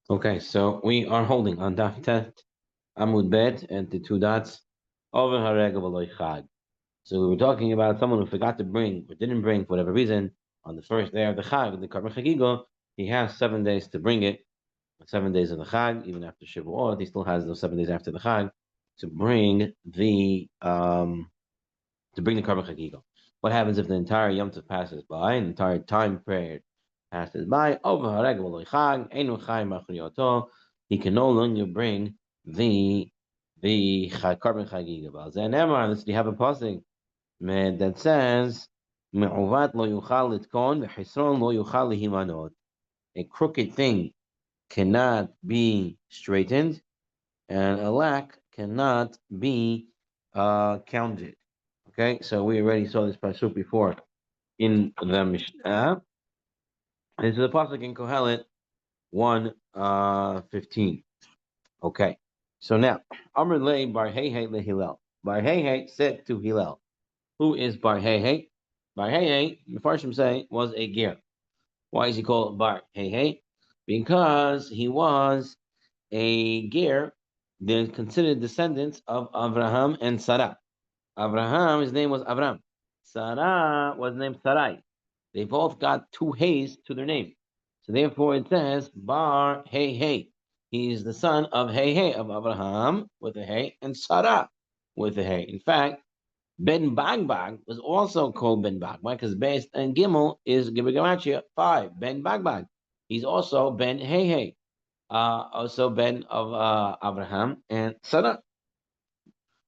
Okay, so we are holding on Daf Tet Amud Bet and the two dots over Harega V'Loi Chag. So we were talking about someone who forgot to bring or didn't bring for whatever reason on the first day of the Chag, the Karban Chagiga. He has 7 days to bring it, 7 days of the Chag, even after Shavuot. He still has those 7 days after the Chag to bring the Karban Chagiga. What happens if the entire Yom Tov passes by, an entire time period passes by? Over Hareg V'Lo Chag, Einu Chai Machrioto. He can no longer bring the Karban Chagiga. Then Emar, let's have a pasuk that says, "Me'uvat lo yuchal litkon, v'chisron lo yuchal lihimanot." A crooked thing cannot be straightened, and a lack cannot be counted. Okay, so we already saw this pasuk before in the Mishnah. This is the pasuk in Kohelet 1:15. Okay, so now Amr le Bar Hehe le Hillel. Bar Hehe said to Hillel, who is Bar Hehe? Bar Hehe, the Farshim say, was a ger. Why is he called Bar Hehe? Because he was a ger. They're considered descendants of Abraham and Sarah. Abraham, his name was Abram. Sarah was named Sarai. They both got two Hay's to their name. So therefore it says Bar Hey Hey. He's the son of Hey Hey, of Abraham with a Hey, and Sarah with a Hey. In fact, Ben Bagbag was also called Ben Bagbag because Beis and Gimel is Gematria 5. Ben Bagbag. He's also Ben Hey Hey. Also Ben of Abraham and Sarah.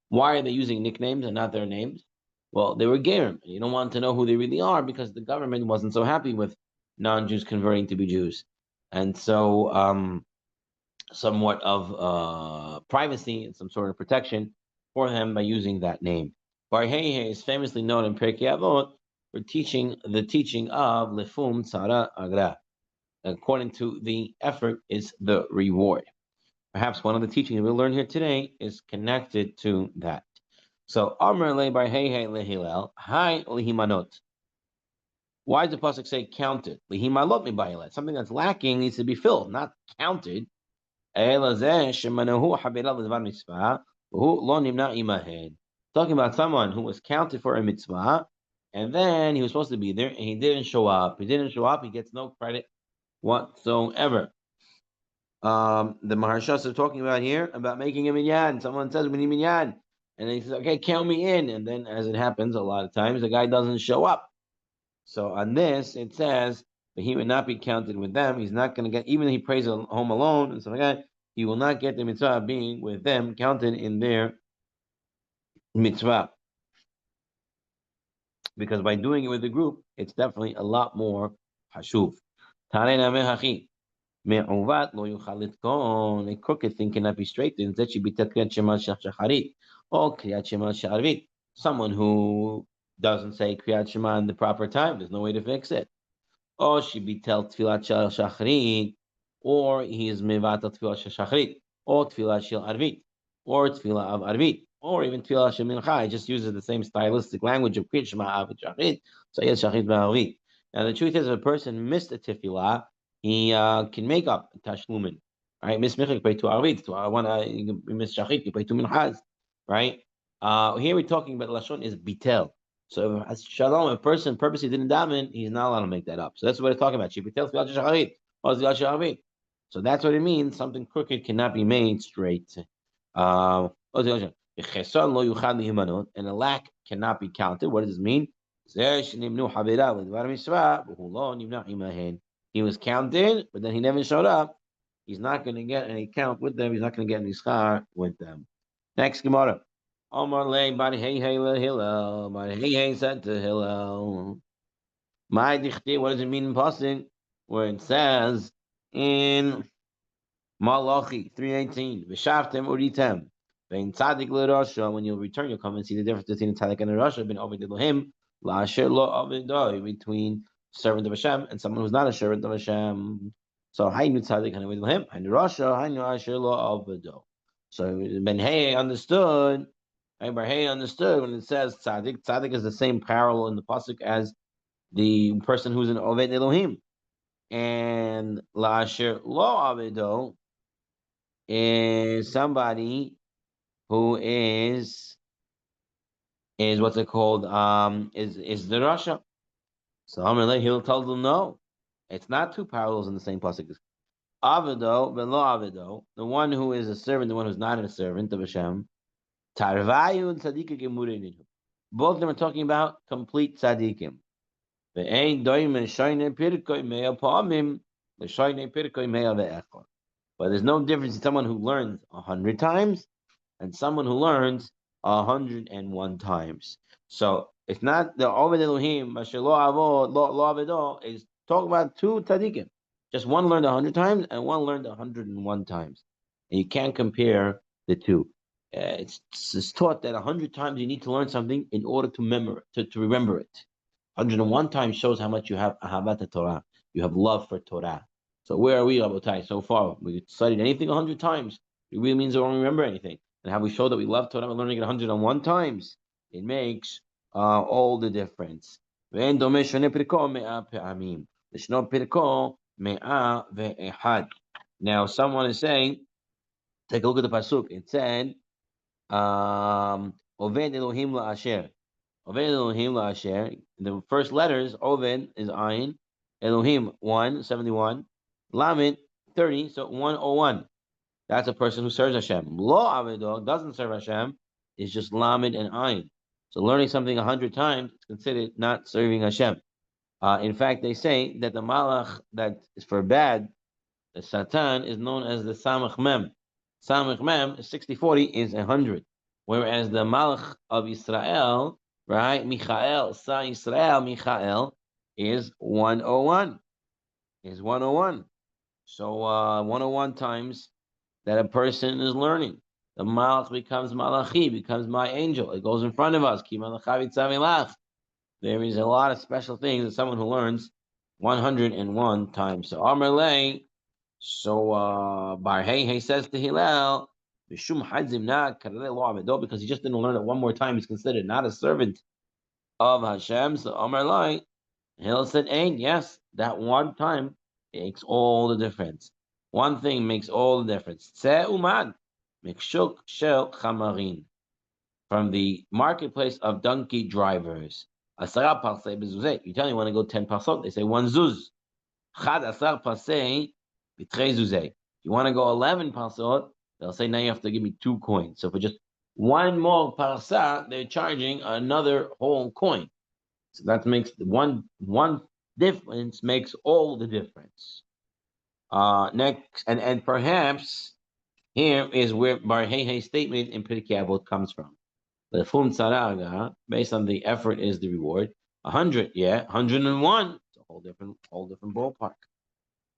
Why are they using nicknames and not their names? Well, they were Gerim. You don't want to know who they really are because the government wasn't so happy with non-Jews converting to be Jews. And so somewhat of privacy and some sort of protection for them by using that name. Bar Hehe is famously known in Pirkei Avot for teaching the teaching of Lefum Tzara Agra. According to the effort is the reward. Perhaps one of the teachings we'll learn here today is connected to that. So, Amr le bar hey hey lehilel, hi lihimanot. Why does the pasuk say counted? Lihimalot mi ba'ilet. Something that's lacking needs to be filled, not counted. Shemanahu habirah l'dvar mitzvah, v'hu lo nimna imahen. Talking about someone who was counted for a mitzvah, and then he was supposed to be there, and he didn't show up. He didn't show up. He gets no credit whatsoever. The Maharshas are talking about here about making a minyan. Someone says we need minyan, and he says, "Okay, count me in." And then, as it happens a lot of times, the guy doesn't show up. So on this, it says that he would not be counted with them. He's not going to get, even if he prays at home alone and stuff like that. He will not get the mitzvah of being with them, counted in their mitzvah, because by doing it with the group, it's definitely a lot more hashuv. Me'uvat lo yuchal litgon. A crooked thing cannot be straightened. That should be kriyat shema shacharit or kriyat shema sha'arvit. Someone who doesn't say kriyat shema in the proper time, there's no way to fix it. Or should be tell tfilat shacharit, or he is mevatel tfilat shacharit, or tfilat shel arvit, or tfilat of arvit, or even tfilat shel mincha. It just uses the same stylistic language of kriyat shema av shacharit. So yes, shacharit ba'arvit. Now the truth is, if a person missed a tefillah, he can make up tashlumin, right? Miss Michik pay two arvit, I want to miss shachit, you pay two minchas, right? Here we're talking about lashon is bitel. So as shalom, a person purposely didn't daven, he's not allowed to make that up. So that's what it's talking about. Bitel shacharit or shacharit. So that's what it means. Something crooked cannot be made straight. And a lack cannot be counted. What does this mean? He was counted, but then he never showed up. He's not going to get any count with them. He's not going to get any schar with them. Next Gemara. Omar le bari hey hey le Hillel. Bari hey hey said to Hillel. My dichti, what does it mean in passing? Where it says in Malachi 3:18, V'shavtem uritem. Vein tzadik l'rasha. When you return, you'll come and see the difference between a tzadik and a rasha. Ben ovid Elohim, la'asher lo ovidoi. Between servant of Hashem and someone who's not a servant of Hashem. So haynu tzadik and ovid Elohim, haynu rasha, haynu asher lo ovido. So Ben Hey understood. Ben Hey understood when it says tzadik. Tzadik is the same parallel in the pasuk as the person who's an oved Elohim. And Lasher Lo Avido is somebody who is what's it called? Is the Russia. So Amalei he'll tell them no. It's not two parallels in the same pasuk. Avido, velo avido, the one who is a servant, the one who's not a servant of Hashem. Tarvayu and tzaddikim gemurinu. Both of them are talking about complete tzaddikim. Ve'ein doim and shayne pirkoi mea pa'amim, l'shayne pirkoi mea ve'echor. But there's no difference in someone who learns 100 times and someone who learns 101 times. So it's not the Ovid Elohim, Mashalo Avo, Lo Avedo, is talking about two tzaddikim. Just one learned 100 times and one learned 101 times. And you can't compare the two. It's taught that 100 times you need to learn something in order to remember it. 101 times shows how much you have Ahavat Torah. You have love for Torah. So where are we, Rabotai, so far? We studied anything 100 times. It really means we don't remember anything. And how we show that we love Torah by learning it 101 times. It makes all the difference. Now, someone is saying, take a look at the pasuk. It said, Oved Elohim la'asher. Oved Elohim la'asher. The first letters, Oved is Ayin. Elohim, 171. Lamed, 30, so 101. That's a person who serves Hashem. Lo Avido doesn't serve Hashem, is just Lamed and Ayin. So learning something 100 times is considered not serving Hashem. In fact, they say that the Malach that is for bad, the Satan, is known as the Samach Mem. Samach Mem, 60-40, is 100. Whereas the Malach of Israel, right, Michael, Sa Israel, Michael, is 101. Is 101. So 101 times that a person is learning. The Malach becomes Malachi, becomes my angel. It goes in front of us. There is a lot of special things that someone who learns 101 times. So Amar Lei, so Bar Hey says to Hillel, because he just didn't learn it one more time, he's considered not a servant of Hashem. So Amar Lei, Hillel said, Ain, yes, that one time makes all the difference. One thing makes all the difference. From the marketplace of donkey drivers. You tell me you want to go 10 pasot, they say one zuz. You want to go 11 pasot, they'll say now you have to give me 2 coins. So for just one more parsa, they're charging another whole coin. So that makes one difference makes all the difference. Next, and perhaps here is where Bar Hei's statement in Pirkei Avot comes from. The Fum Tzaraga, based on the effort is the reward. 100, yeah, 101. It's a whole different ballpark.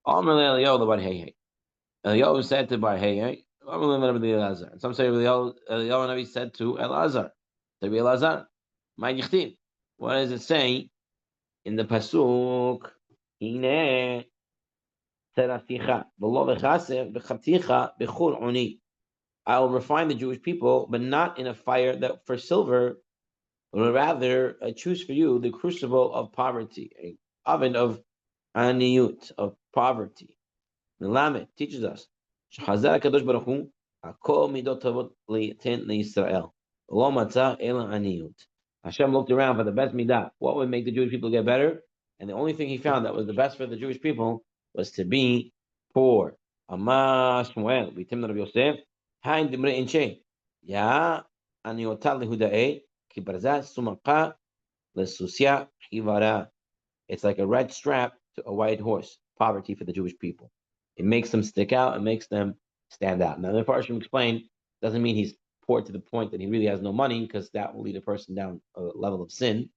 Eliyahu said to Bar Hei, some say Eliyahu said to Elazar. What does it say in the pasuk? Hine I will refine the Jewish people, but not in a fire that for silver, but rather I choose for you the crucible of poverty, a oven of aniyut, of poverty. Melamed teaches us, Shachazar HaKadosh Baruch Hu, Hakol midot tovot li'ten le'Yisrael, lo matzah ela aniyut. Hashem looked around for the best midah. What would make the Jewish people get better? And the only thing he found that was the best for the Jewish people was to be poor. Amar Shmuel, Bitim Rav Yosef, Hain Dimre Inche. Ya, Aniotal Lehudae, Ki Barzat Sumaka, Lesusia Hivara. It's like a red strap to a white horse. Poverty for the Jewish people. It makes them stick out. It makes them stand out. Now, the Farshim explained, doesn't mean he's poor to the point that he really has no money, because that will lead a person down a level of sin.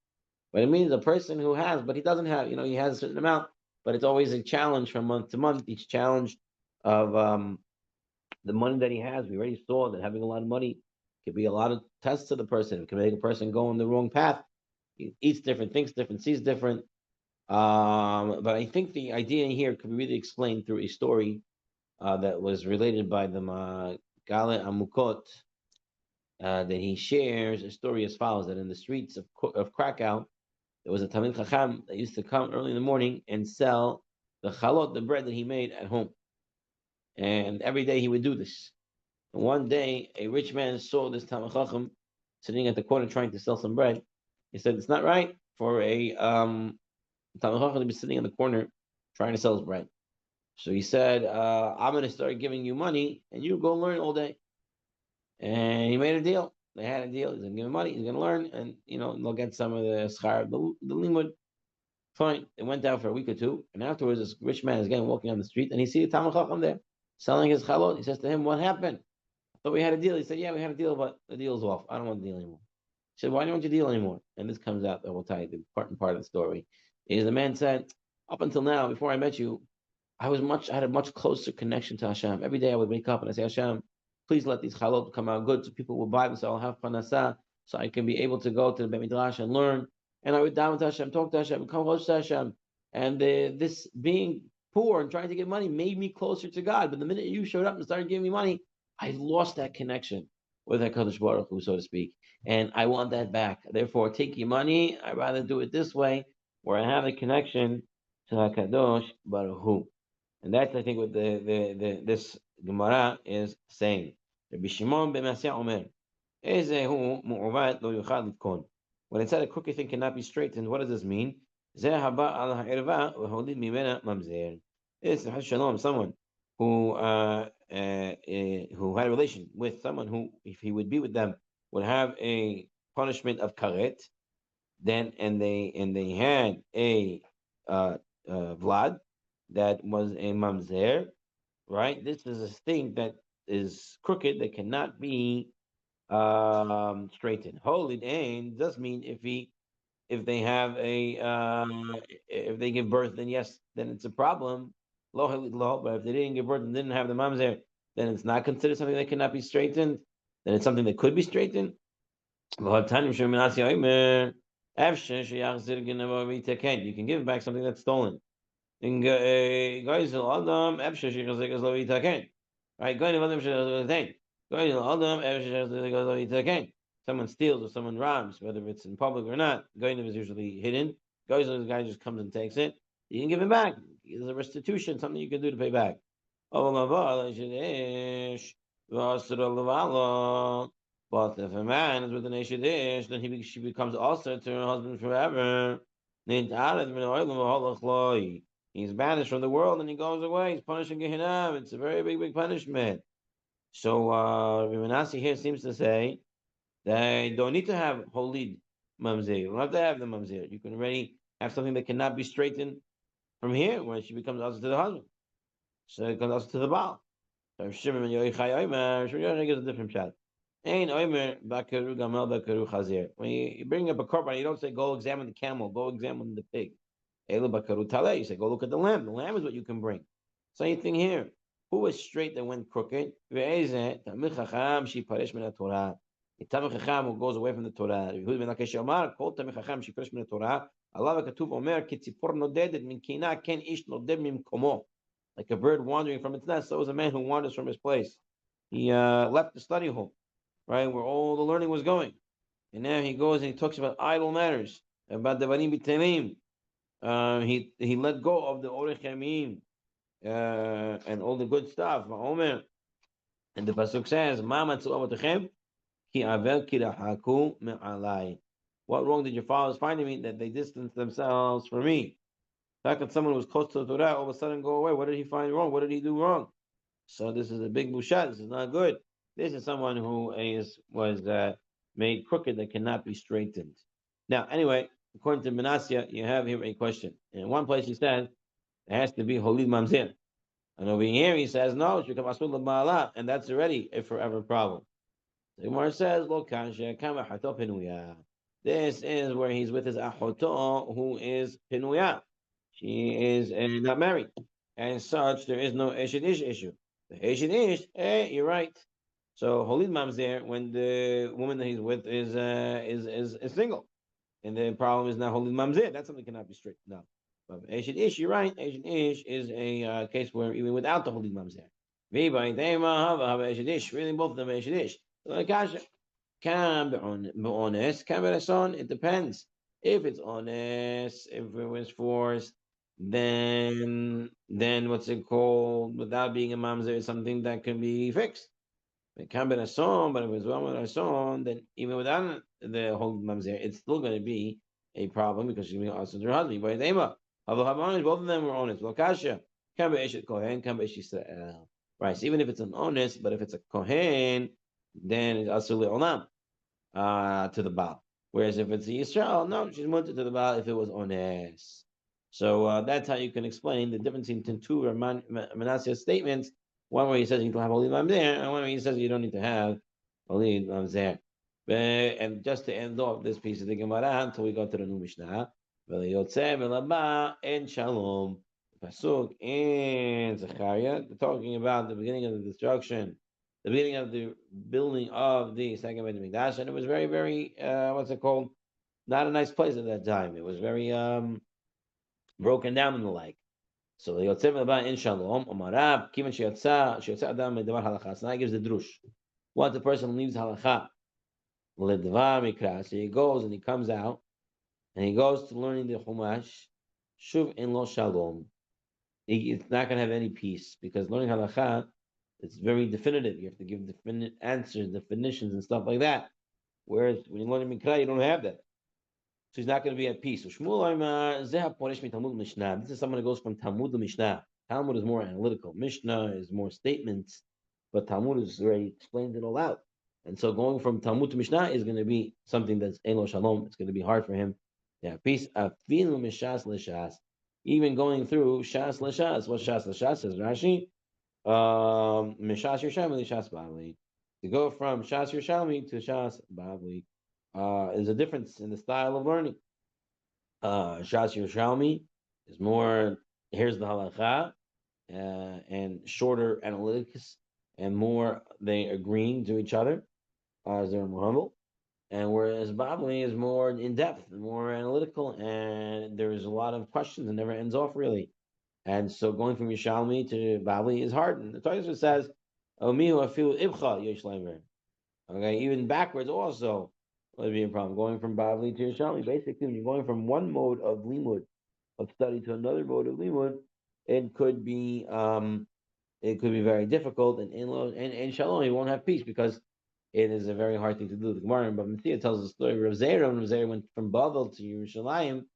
But it means a person who has, but he doesn't have, he has a certain amount, but it's always a challenge from month to month. Each challenge of the money that he has. We already saw that having a lot of money could be a lot of tests to the person. It can make a person go on the wrong path. He eats different, thinks different, sees different. But I think the idea here could be really explained through a story that was related by the Gale Amukot, that he shares a story as follows, that in the streets of Krakow, there was a Talmid Chacham that used to come early in the morning and sell the chalot, the bread that he made at home. And every day he would do this. And one day, a rich man saw this Talmid Chacham sitting at the corner trying to sell some bread. He said, "It's not right for a Talmid Chacham to be sitting in the corner trying to sell his bread." So he said, "I'm going to start giving you money, and you go learn all day." And he made a deal. They had a deal. He's going to give him money. He's going to learn, and they'll get some of the schar, the limud. Fine. It went down for a week or two, and afterwards, this rich man is again walking on the street, and he sees a Talmid Chacham there selling his chalot. He says to him, "What happened? I thought we had a deal." He said, "Yeah, we had a deal, but the deal's off. I don't want the deal anymore." He said, "Why don't you want your deal anymore?" And this comes out. I will tell you the part of the story. Is the man said, "Up until now, before I met you, I had a much closer connection to Hashem. Every day I would wake up and I say, Hashem, please let these chalot come out good so people will buy them, so I'll have panasa, so I can be able to go to the Beit Midrash and learn." And I would down to Hashem, talk to Hashem, come close to Hashem. And this being poor and trying to get money made me closer to God. But the minute you showed up and started giving me money, I lost that connection with HaKadosh Baruch Hu, so to speak. And I want that back. Therefore, take your money. I'd rather do it this way, where I have a connection to HaKadosh Baruch Hu. And that's, I think, what this Gemara is saying. Rabbi Shimon ben Masya Omer, Ezehu mu'uvat lo yuchad litkon. When it said a crooked thing cannot be straightened, what does this mean? Zeh haba al ha'irva v'holid mimena mamzer. It's Shalom, someone who had a relation with someone who, if he would be with them, would have a punishment of karet. Then and they had a vlad that was a mamzer, right? This is a thing that is crooked that cannot be straightened. Holy ain does mean if they have if they give birth, then yes, then it's a problem. Lo, but if they didn't give birth and didn't have the mamzer, then it's not considered something that cannot be straightened. Then it's something that could be straightened. You can give back something that's stolen. Goyzel Adam, Ebshe Shechazek as Lovi Taken. Right? Goyzel Adam Shechazek. Goyzel Adam, Ebshe Shechazek as Lovi Taken. Someone steals or someone robs, whether it's in public or not. Goyzel is usually hidden. Goyzel, the guy just comes and takes it. You can give it back. It's a restitution, something you can do to pay back. But if a man is with an Eshidish, then she becomes also to her husband forever. He's banished from the world and he goes away. He's punished in Gehinnom. It's a very big, big punishment. So Rimanasi here seems to say that you don't need to have holid mamzer. You don't have to have the mamzer. You can already have something that cannot be straightened from here when she becomes also to the husband. So it comes also to the Baal. So Shimon gives a different shot. When you bring up a korban, you don't say go examine the camel, go examine the pig. You say go look at the lamb. The lamb is what you can bring. Same thing here. Who was straight that went crooked? A Talmid Chacham who goes away from the Torah. Like a bird wandering from its nest, so is a man who wanders from his place. He left the study hall, right, where all the learning was going. And now he goes and he talks about idle matters, about the Banim B'Temim. He let go of the Orech Yamim and all the good stuff. And the pasuk says, "Ma matzu avotechem ki avel kirahaku me'alai." What wrong did your fathers find in me that they distanced themselves from me? How could someone who was close to the Torah all of a sudden go away? What did he find wrong? What did he do wrong? So this is a big bushat. This is not good. This is someone who was made crooked that cannot be straightened. Now, anyway, according to Manasseh, you have here a question. In one place he says it has to be holid mamzer, and over here he says no, it should come asul ba'ala, and that's already a forever problem. The Gemara says, "Lo kasha kama hato pinuya." This is where he's with his achoto, who is pinuya. She is not married. As such, there is no Eshed Ish issue. The Eshed Ish, you're right. So Holid Mamzer, when the woman that he's with is single, and the problem is not Holid Mamzer, that's something that cannot be straightened out. But Eshed Ish, you're right. Eshed Ish is a case where even without the Holid Mamzer, really both of them are Eshed Ish. It depends. If it's honest, if it was forced, then what's it called? Without being a mamzer is something that can be fixed. It can be a song, but if it's one with a song, then even without the whole mamzer, it's still going to be a problem because she's going to be also her husband. But Ema, both of them were honest. Lokasha, can be Eshet Kohen, can be Israel. Right. So even if it's an honest, but if it's a Kohen, then it's also Olam to the Baal. Whereas if it's the Yisrael, no, she's mutter to the Baal if it was honest. So that's how you can explain the difference in two Manasseh's statements. One where he says you need to have a lead there, and one where he says you don't need to have a lead there. And just to end off this piece of the Gemara until we go to the new Mishnah, and Shalom. Pasuk in Zechariah, talking about the beginning of the destruction, the beginning of the building of the second Beit Hamikdash, and it was very, very what's it called? Not a nice place at that time. It was very broken down and the like. So the Yotzei Melaba in Shalom, Omarab, Kivan Sheyatza Adam Medavar Halacha. So now he gives the drush. Once a person leaves Halacha, Ledvar Mikra, so he goes and he comes out, and he goes to learning the Chumash, Shuv in Lo Shalom. It's not going to have any peace because learning Halacha, it's very definitive. You have to give definite answers, definitions, and stuff like that. Whereas when you learn Mikra, you don't have that. So he's not going to be at peace. So Shmuel Mishnah. This is someone who goes from Talmud to Mishnah. Talmud is more analytical. Mishnah is more statements, but Talmud is already explained it all out. And so going from Talmud to Mishnah is going to be something that's Elo Shalom. It's going to be hard for him to have peace. Afilu Mishas L'Shas. Even going through Shas L'Shas. What Shas L'Shas says Rashi? Mishas Yerushalmi Shas Bavli. To go from Shas Yerushalmi to Shas Bavli. There's a difference in the style of learning. Shas Yerushalmi is more, here's the halacha, and shorter analytics, and more they agreeing to each other as they're more humble. And whereas Bavli is more in depth, more analytical, and there's a lot of questions and never ends off really. And so going from Yerushalmi to Bavli is hard. And the Torah says, "Omihu afilu ibcha yesh leimer." Okay, even backwards also would be a problem. Going from Bavli to Yerushalmi, basically, when you're going from one mode of limud of study to another mode of limud, it could be very difficult. And in Shalom, you won't have peace because it is a very hard thing to do. The Gemara in Bava Metzia tells the story of Rav Zera. When Rav Zera went from Bavel to Yerushalayim,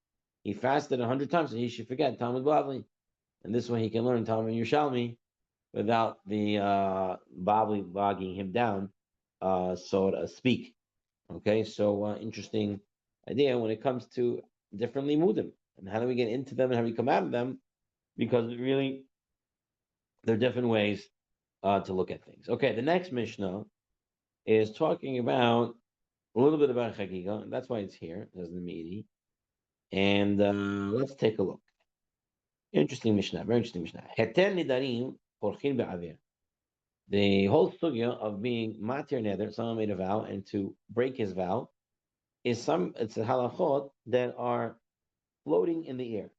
he fasted 100 times, and he should forget Talmud Bavli, and this way he can learn Talmud Yerushalmi without the Bavli bogging him down, so to speak. Okay, so interesting idea when it comes to different limudim and how do we get into them and how do we come out of them, because really there are different ways to look at things. Okay, the next Mishnah is talking about a little bit about Chagiga, and that's why it's here as the meaty. And let's take a look. Interesting Mishnah, very interesting Mishnah. Heter nidarim porchin be'avir. The whole sugya of being matir neder, someone made a vow, and to break his vow, it's a halachot that are floating in the air.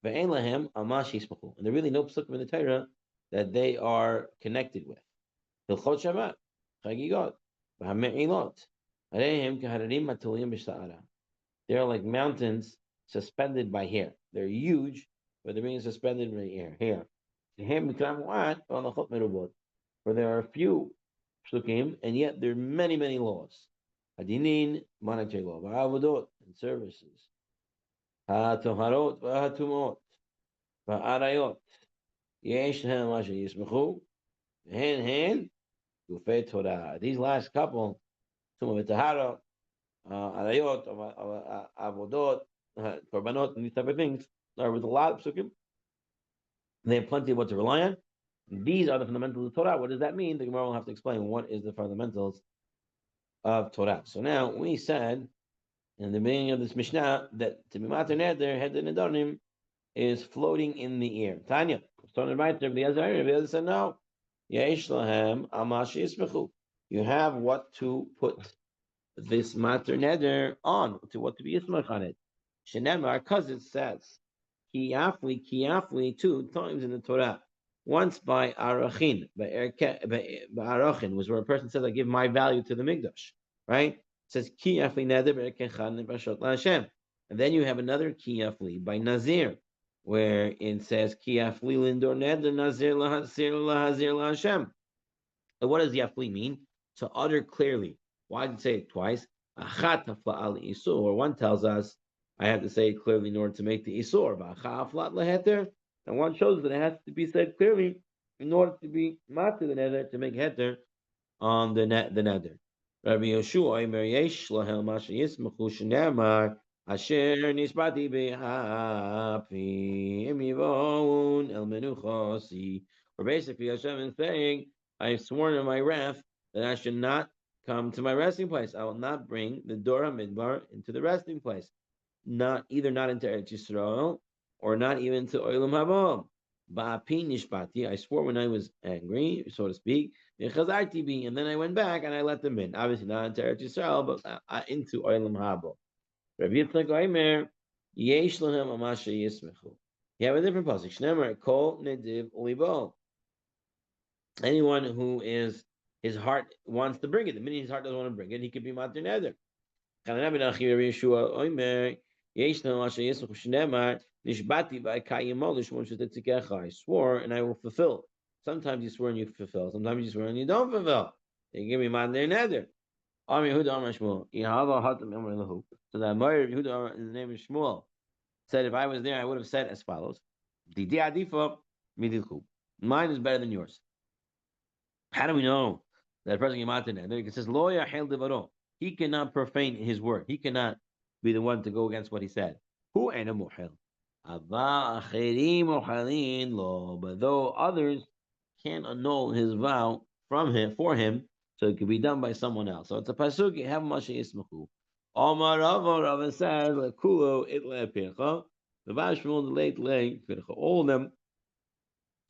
Ve'en lahem amash yismachu. And there are really no psukim in the Torah that they are connected with. Hilchot Shabbat, Chagigot, v'hame'ilot. Areihem kehararim matulim b'shta'ara. They're like mountains suspended by hair. They're huge, but they're being suspended by hair. For there are a few psukim, and yet there are many, many laws. Hadinin, monetary law, v'avodot, and services. Ha'toharot, v'hatumot, v'arayot. Yesh hem asher yismechu, hen, gufei Torah. These last couple, some of it tahara, arayot, avodot, korbanot, and these type of things, are with a lot of psukim. They have plenty of what to rely on. These are the fundamentals of Torah. What does that mean? The Gemara will have to explain what is the fundamentals of Torah. So now we said in the beginning of this Mishnah that to be mater neder, head and nedarim, is floating in the air. Tanya, starting right there, the other said no. Yesh lahem amash yismechu. You have what to put this mater neder on, to what to be yismech on it. Shenemar, because it says kiyafli, 2 times in the Torah. Once by Arachin, by Arachin, was where a person says, I give my value to the Mikdash, right? It says, Kiyafli neder be'erkechan b'ashot la'Hashem. And then you have another Kiyafli by Nazir. where it says Ki afli lindor neder nazir lahazir laHashem. And what does yafli mean? To utter clearly. Why did it say it twice? Achat hafla al isur. One tells us I have to say it clearly in order to make the isur. V'achat haflat leheter. And one shows that it has to be said clearly in order to be matir the nether, to make heter on the nether. Rabbi Yoshua Omer Yesh Lahel Masha Yismachu Shenemar Asher Nisbati Behapi Imivon El Menuchosi. Or basically Hashem is saying, I have sworn in my wrath that I should not come to my resting place. I will not bring the Dora Midbar into the resting place. Not into Eretz Yisrael or not even to Olam Haba. Ba'api nishbati. I swore when I was angry, so to speak. And then I went back and I let them in. Obviously not into Eretz Yisrael, but into Olam Haba. Rabbi Yitzchak Omer, Yesh lahem amasha yismechu. You have a different pasuk. Shnemer kol nediv ulibo. Anyone who is his heart wants to bring it. The minute his heart doesn't want to bring it, he could be matir neder. I swore and I will fulfill. Sometimes you swear and you fulfill. Sometimes you swear and you don't fulfill. They give me matir neder. So the Amar of Yehuda in the name of Shmuel said, if I was there, I would have said as follows: Mine is better than yours. How do we know that a person can it says lawyer hail devaro. He cannot profane his word. He cannot be the one to go against what he said. Who ain't a muhil? But though others can annul his vow from him for him, so it could be done by someone else. So it's a pasuk. You have mashe yismachu. Omar Rava says lekulo it le'pircha. The Vashmul the late le'pircha. All of them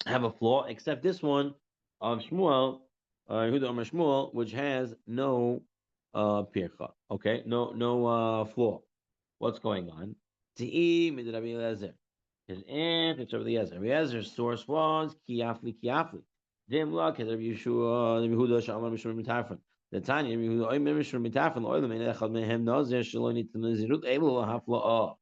have a flaw except this one of Shmuel, Yehuda Amar Shmuel, which has no pircha. Okay, no flaw. What's going on? Ti'i mid Rabbi Eliezer. His aunt, it's Rabbi Eliezer. Rabbi Eliezer's source was kiafli. Dim luck, his Rabbi Yeshua, Rabbi Yehuda Shalom Mishmar Mitafron. The Tanya, Rabbi Yehuda Oimer Mishmar Mitafron, the oil of Echad Mehem Nazir Shalom Nitim Nazirut Elu Hafla.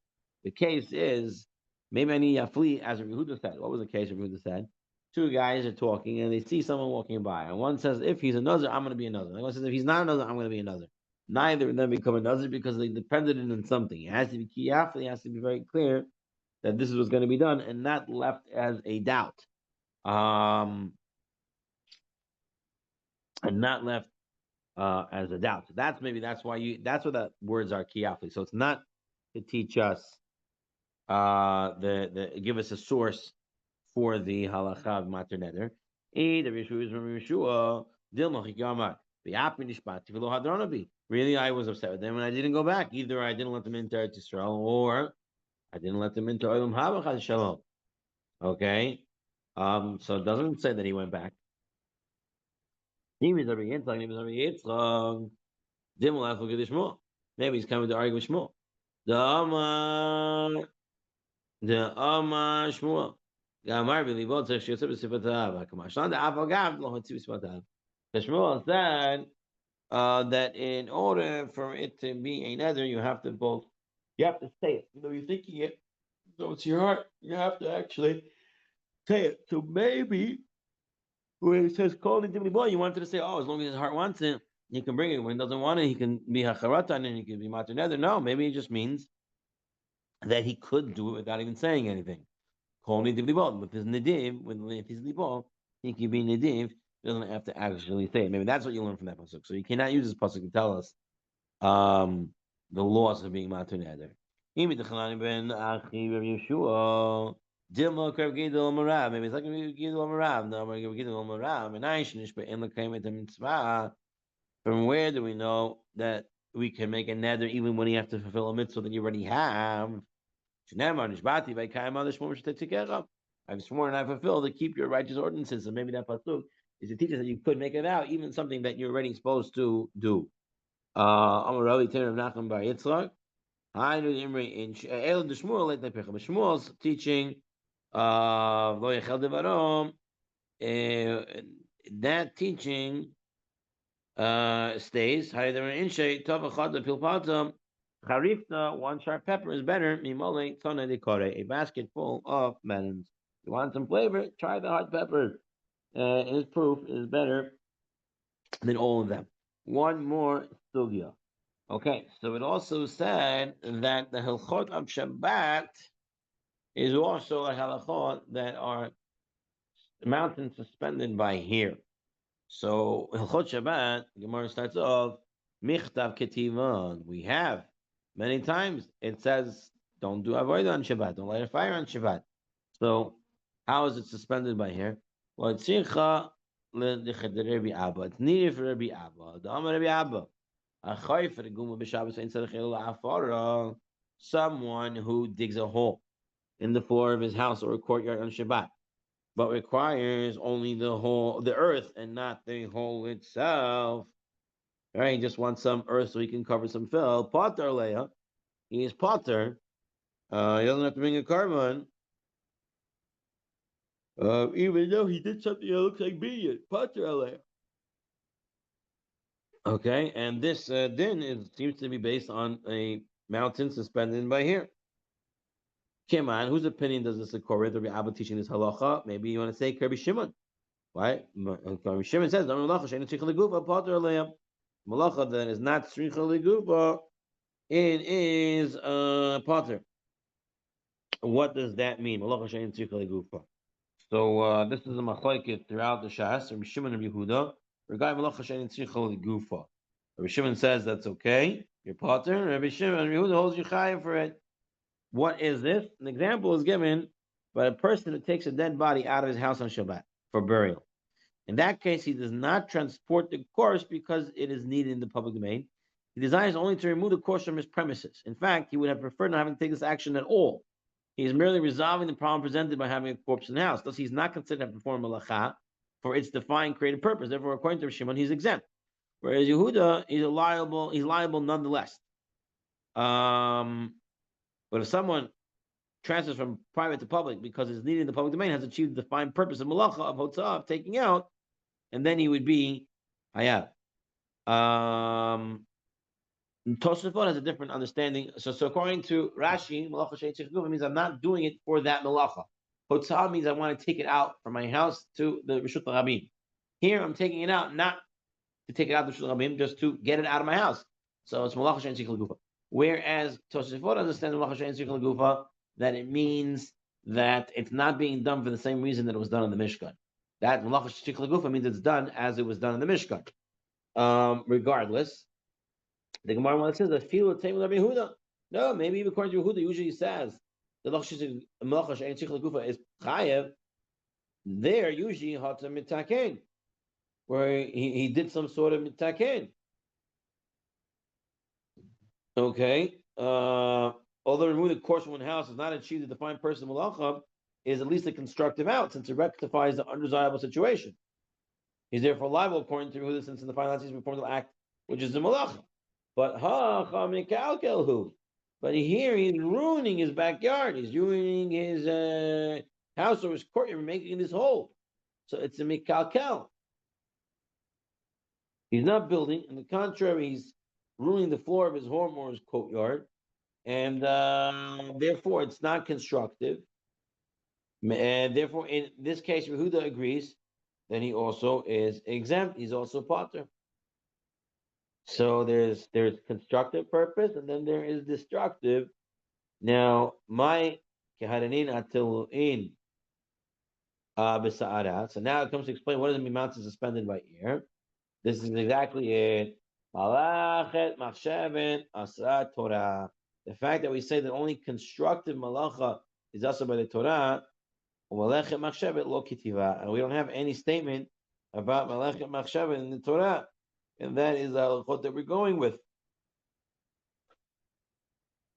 The case is maybe I need yafli, as Rabbi Yehuda said. What was the case Rabbi Yehuda said? Two guys are talking and they see someone walking by, and one says, "If he's a nazir, I'm going to be a nazir." And one says, "If he's not a nazir, I'm going to be a nazir." Neither of them become a nazir because they depended on something. It has to be kiyafli. It has to be very clear that this is what's going to be done, and not left as a doubt. And not left as a doubt. So that's why that's what the words are kiyafli. So it's not to teach us the give us a source for the halacha of mater neder. Really, I was upset with them, and I didn't go back. Either I didn't let them into Eretz Yisrael, or I didn't let them into Olam Haba Chas Shalom. Okay, so it doesn't say that he went back. Maybe he's coming to argue with Shmuel. The Shmuel. Shmuel said that in order for it to be a nether, you have to say it. You're thinking it, so it's your heart. You have to actually say it. So maybe when it says call it boy, you wanted to say, oh, as long as his heart wants it, he can bring it. When he doesn't want it, he can be hacharatan and he can be matar nether. No, maybe it just means that he could do it without even saying anything. Call me divlibol. With his nediv, if he's libol, he can be nediv. He doesn't have to actually say it. Maybe that's what you learn from that pasuk. So you cannot use this pasuk to tell us the laws of being matar neder. Maybe it's like Gidol Marav. No, Gidol Marav. And I shouldn't be in the Kamet mitzvah. From where do we know that we can make a neder even when you have to fulfill a mitzvah that you already have? I've sworn and I fulfill to keep your righteous ordinances. So maybe that pasuk is to teach us that you could make it out, even something that you're already supposed to do. Shmuel's teaching that teaching stays. Charifta, one sharp pepper is better. Mimole tona de kore, a basket full of melons. You want some flavor? Try the hot pepper. His proof is better than all of them. One more sugya. Okay, so it also said that the halachot of Shabbat is also a halachot that are mountains suspended by here. So Hilchot Shabbat, Gemara starts off Michtav Ketivan. We have many times it says don't do avodah on Shabbat, don't light a fire on Shabbat. So how is it suspended by here? Well, it's Tzricha Rabbi Abba. It's needed for Rabbi Abba. The Amar Rabbi Abba. Achai for the Guma b'Shabbos ain't tzarich ela afara. Someone who digs a hole in the floor of his house or a courtyard on Shabbat, but requires only the earth, and not the hole itself. Right? He just wants some earth so he can cover some fill. Potter Leah, he is Potter. He doesn't have to bring a carbon. Even though he did something that looks like binyan. Potter Leah. Okay, and this din seems to be based on a mountain suspended by here. Kiman, whose opinion does this occur with? Rabbi Abba teaching this halacha? Maybe you want to say Rabbi Shimon. Right? Rabbi Shimon says, malacha that is not tzricha legufa, it is potter. What does that mean? Malacha shein tzricha legufa. So this is a machlokes throughout the Shas. Rabbi Shimon and Yehuda regarding malacha shein tzricha legufa. Rabbi Shimon says that's okay. You're potter. Rabbi Shimon and Yehuda holds you chayav for it. What is this? An example is given by a person who takes a dead body out of his house on Shabbat for burial. In that case, he does not transport the corpse because it is needed in the public domain. He desires only to remove the corpse from his premises. In fact, he would have preferred not having to take this action at all. He is merely resolving the problem presented by having a corpse in the house. Thus, he is not considered to have performed malacha for its defined creative purpose. Therefore, according to Shimon, he's exempt. Whereas Yehuda, he's liable nonetheless. But if someone transfers from private to public because it's needed in the public domain, has achieved the defined purpose of malacha, of hotzah, of taking out, and then he would be hayab. Tosafot has a different understanding. So according to Rashi, malacha she'etzich means I'm not doing it for that malacha. Hotzah means I want to take it out from my house to the Rishut Rabim. Here I'm taking it out not to take it out to the Rishut Rabim, just to get it out of my house. So it's malacha she'etzich gufa. Whereas Tosafot understands malacha she'etzich gufa that it means that it's not being done for the same reason that it was done in the Mishkan. That malacha she'etzich gufa means it's done as it was done in the Mishkan. Regardless, the Gemara one says that feel the Rabbi Yehuda. No, maybe even according to Yehuda, usually says the malacha she'etzich gufa is chayev. There usually hata mitaken, where he did some sort of mitaken. Okay. Although removing the corpse from one house does not achieve the defined person of malacha, is at least a constructive out, since it rectifies the undesirable situation. He's therefore liable, according to Yehuda, since in the final instance he performed the act, which is the malacha. But but here he's ruining his backyard. He's ruining his house or his courtyard, making this hole. So it's a mikalkel. He's not building. On the contrary, he's ruining the floor of his home or his courtyard. And therefore, it's not constructive. And therefore, in this case, Yehuda agrees. Then he also is exempt. He's also potter. So there's constructive purpose, and then there is destructive. Now, my keharanin atiluin b'sa'ara. So now it comes to explain what does it mean mountains suspended by air. This is exactly it. Malachet machshaven asra Torah. The fact that we say that only constructive malacha is also by the Torah, malachet machshavet lo kitiva, and we don't have any statement about malachet machshavet in the Torah. And that is the halachot that we're going with.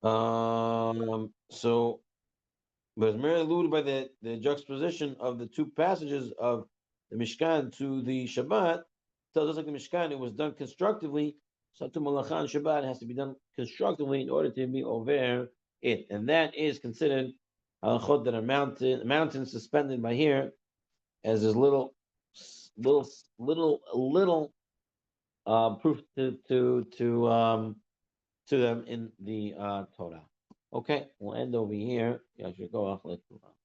So, but it's merely alluded by the juxtaposition of the two passages of the Mishkan to the Shabbat. Tells us like the Mishkan, it was done constructively. So to Malacha and Shabbat has to be done constructively in order to be over it. And that is considered halachot that are mountain suspended by here as this little proof to to them in the Torah. Okay, we'll end over here. Yashir Koach, let's move on.